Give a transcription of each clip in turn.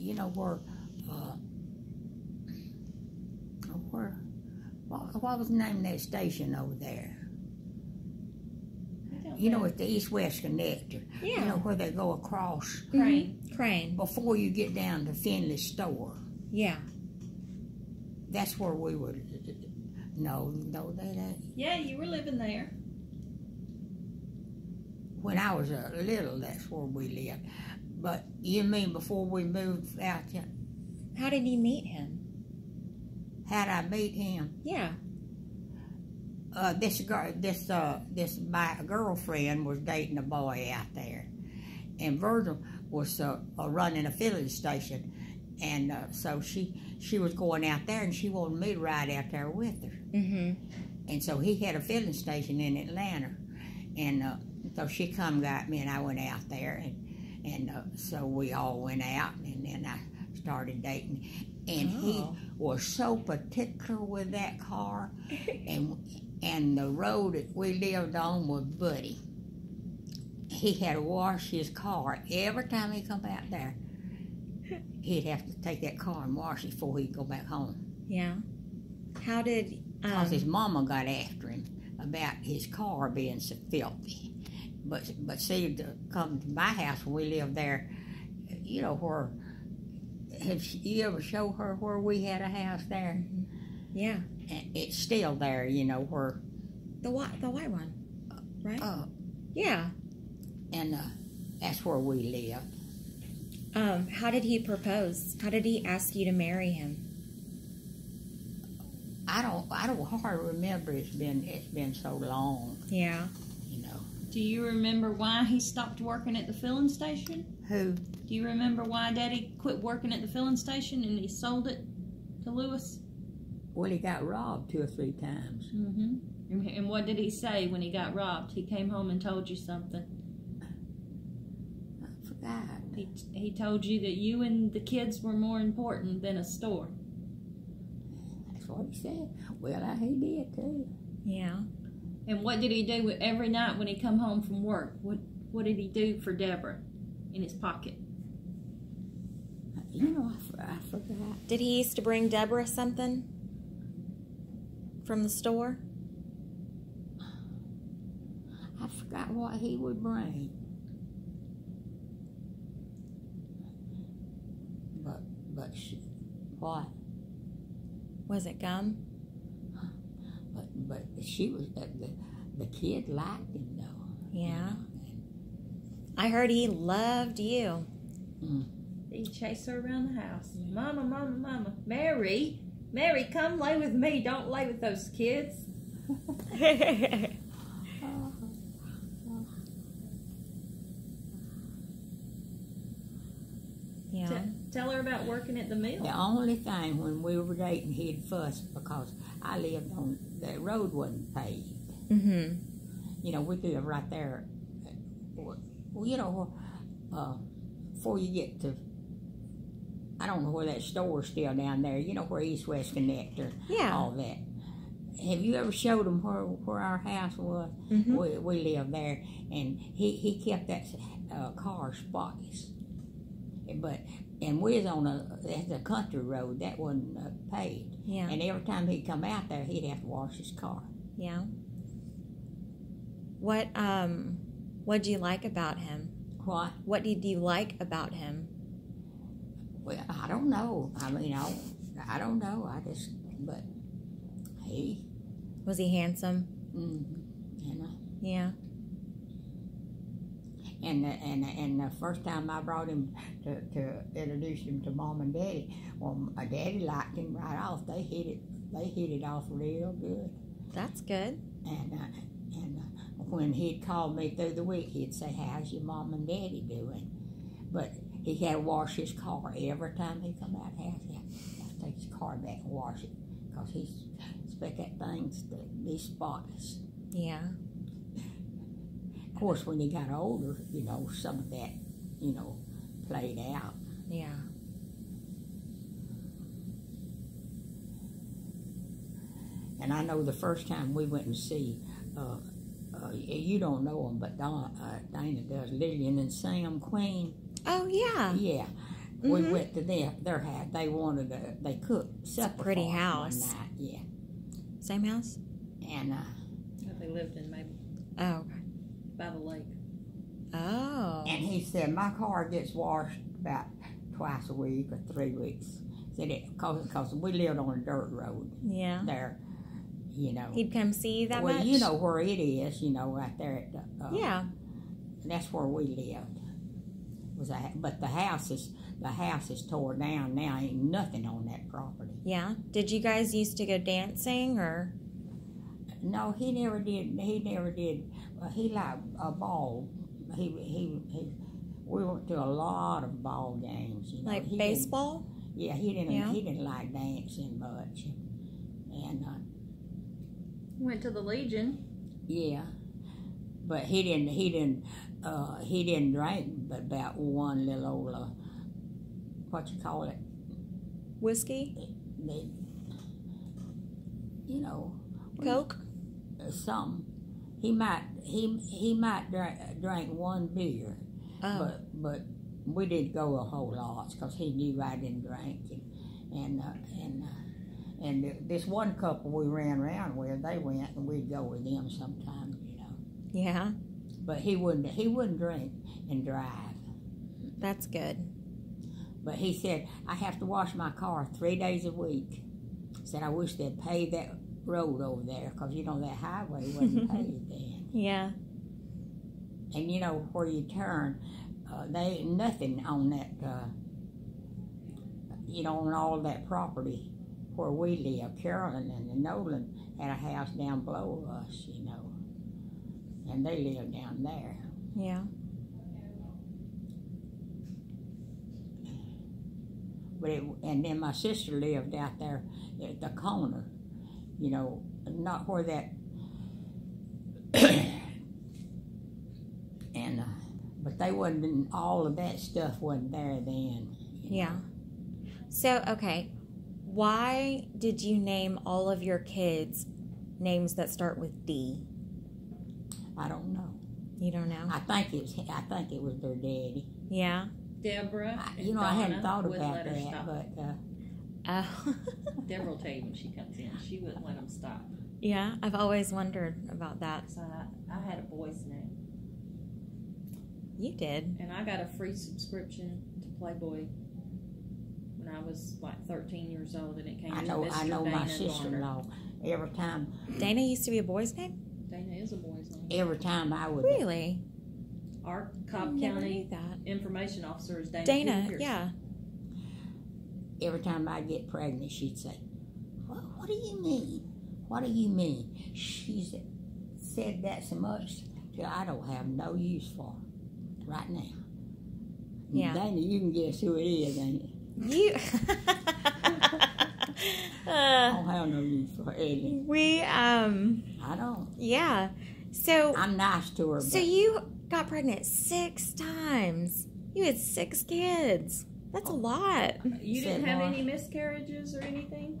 you know where, what was the name of that station over there? You know, it's the East-West Connector. Yeah. You know, where they go across. Crane. Before you get down to Finley's store. Yeah. That's where we were. No, that. Yeah, you were living there. When I was little, that's where we lived. But you mean before we moved out here? How did you meet him? How'd I meet him? Yeah. This my girlfriend was dating a boy out there, and Virgil was running a filling station, and so she was going out there, and she wanted me to ride out there with her. And so he had a filling station in Atlanta, and so she come got me, and I went out there, and so we all went out, and then I started dating, and he was so particular with that car, and the road that we lived on was muddy. He had to wash his car every time he come out there. He'd have to take that car and wash it before he'd go back home. Yeah. How did? Because his mama got after him about his car being so filthy. But see, to come to my house when we lived there, you know where. Have you ever show her where we had a house there? Yeah. It's still there, you know, where... The white one, right? Yeah. And that's where we lived. How did he propose? How did he ask you to marry him? I don't hardly remember. It's been so long. Yeah. You know. Do you remember why he stopped working at the filling station? Who? Do you remember why Daddy quit working at the filling station and he sold it to Lewis? Well, he got robbed 2 or 3 times. And what did he say when he got robbed? He came home and told you something. I forgot. He told you that you and the kids were more important than a store. That's what he said. Well, he did too. Yeah. And what did he do every night when he come home from work? What did he do for Deborah in his pocket? You know, I forgot. Did he used to bring Deborah something from the store? I forgot what he would bring. But what? Was it gum? But she was the kid liked him though. Yeah. I heard he loved you. He chased her around the house. Mama, mama, mama. Mary, come lay with me. Don't lay with those kids. Yeah. Tell her about working at the mill. The only thing when we were dating, he'd fuss because I lived on, the road wasn't paved. You know, we lived right there. Well, you know, before you get to, I don't know where that store's still down there. You know where East-West Connector, all that. Have you ever showed them where our house was? We lived there, and he kept that car spotless. And we was on a country road that wasn't paved. Yeah. And every time he'd come out there, he'd have to wash his car. Yeah. What'd you like about him? What? What did you like about him? Well, I don't know. I mean, I don't know. But he. Was he handsome? You know. Yeah. And the first time I brought him to introduce him to Mom and Daddy, well, my daddy liked him right off. They hit it off real good. That's good. And when he'd call me through the week, he'd say, "How's your Mom and Daddy doing?" But he had to wash his car every time he come out of the house. He had to take his car back and wash it because he expect that thing to be spotless. Yeah. Of course, when he got older, you know, some of that, you know, played out. Yeah. And I know the first time we went and see, you don't know them, but Dana does, Lillian and Sam Queen. Oh, yeah. Yeah. We went to their house. They wanted they cooked supper. a pretty for us house. one night. Yeah. Same house? And That they lived in maybe Oh, okay. by the lake. Oh. and he said my car gets washed about twice a week or 3 weeks. Said it because we lived on a dirt road Yeah. there. You know. He'd come see you that Well, much? you know where it is. You know, right there at the. Yeah. That's where we lived. But the house is tore down now. Ain't nothing on that property. Yeah. Did you guys used to go dancing or? No, he never did. He never did. He liked a ball. He. We went to a lot of ball games. You know. Like He baseball? Yeah, he didn't. Yeah. He didn't like dancing much. And Went to the Legion. yeah, but he didn't drink but about one little old what you call it, Whiskey? the you know, Coke? something. He might drink one beer, Oh. but we didn't go a whole lot because he knew I didn't drink, and this one couple we ran around with, they went and we'd go with them sometimes, you know. Yeah. But he wouldn't drink and drive. That's good. But he said I have to wash my car 3 days a week. Said I wish they'd pave that road over there because you know that highway wasn't paved then. Yeah. And you know where you turn, they ain't nothing on that. You know, on all that property where we live. Carolyn and Nolan had a house down below us, you know, and they live down there. Yeah. But and then my sister lived out there at the corner, you know, not where that. And but they wasn't. All of that stuff wasn't there then. Yeah. So, okay, why did you name all of your kids names that start with D? I don't know. You don't know? I think it was their daddy. Yeah. Deborah. You know, I hadn't thought about that, stop. but Oh. Deborah will tell you when she comes in. She wouldn't let them stop. Yeah, I've always wondered about that. So I had a boy's name. You did. And I got a free subscription to Playboy when I was like 13 years old, and it came I to know Mr. my Dana sister-in-law. Every time Dana used to be a boy's name? Garner. Dana is a boy's name. I would. Really? Our I Cobb never County knew that. information officer is Dana. Dana, Peters. yeah. Every time I get pregnant, she'd say, "What do you mean? What do you mean?" She said that so much till I don't have no use for her right now. Yeah. Dana, you can guess who it is, ain't it? You. I don't have no use for her, is it? We, I don't. yeah. So, I'm nice to her, so but you got pregnant 6 times. You had 6 kids. That's a lot. You Said didn't have what? any miscarriages or anything?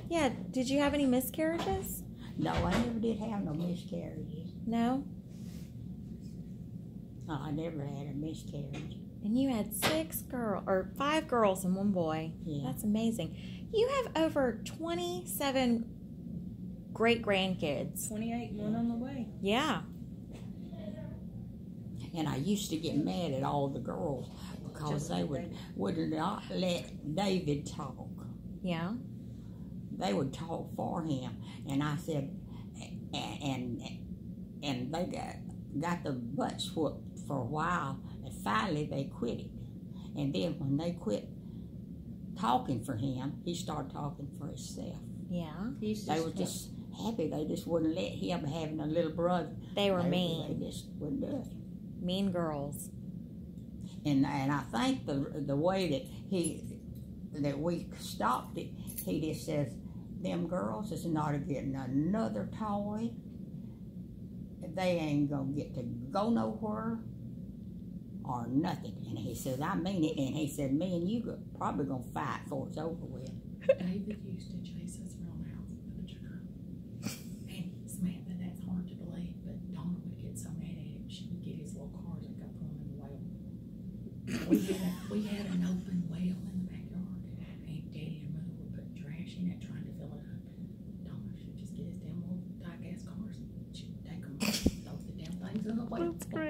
Yeah. Did you have any miscarriages? no, I never did have no miscarriages. No. No, I never had a miscarriage. And you had 5 girls and 1 boy. Yeah. That's amazing. You have over 27 great grandkids. 28, one on the way. Yeah. And I used to get mad at all the girls because Just they like would not let David talk. Yeah. They would talk for him, and I said, and they got the butts whooped for a while, and finally they quit it. And then when they quit talking for him, he started talking for himself. Yeah. They were just happy. They just wouldn't let him having a little brother. They were mean. They just wouldn't do it. Mean girls. And I think the way that we stopped it, he just says, "Them girls is not getting another toy. They ain't gonna get to go nowhere or nothing." And he says, "I mean it." And he said, "Me and you probably gonna fight before it's over with." David used to chase us around the house with a jar. And he's mad that that's hard to believe, but Donna would get so mad at him, she would get his little cars and go put them in the well. We had an open well pushing it, trying to fill it up. Donna should just get his damn little tie gas cars. She'd take them, throw the damn things in the well. That's great.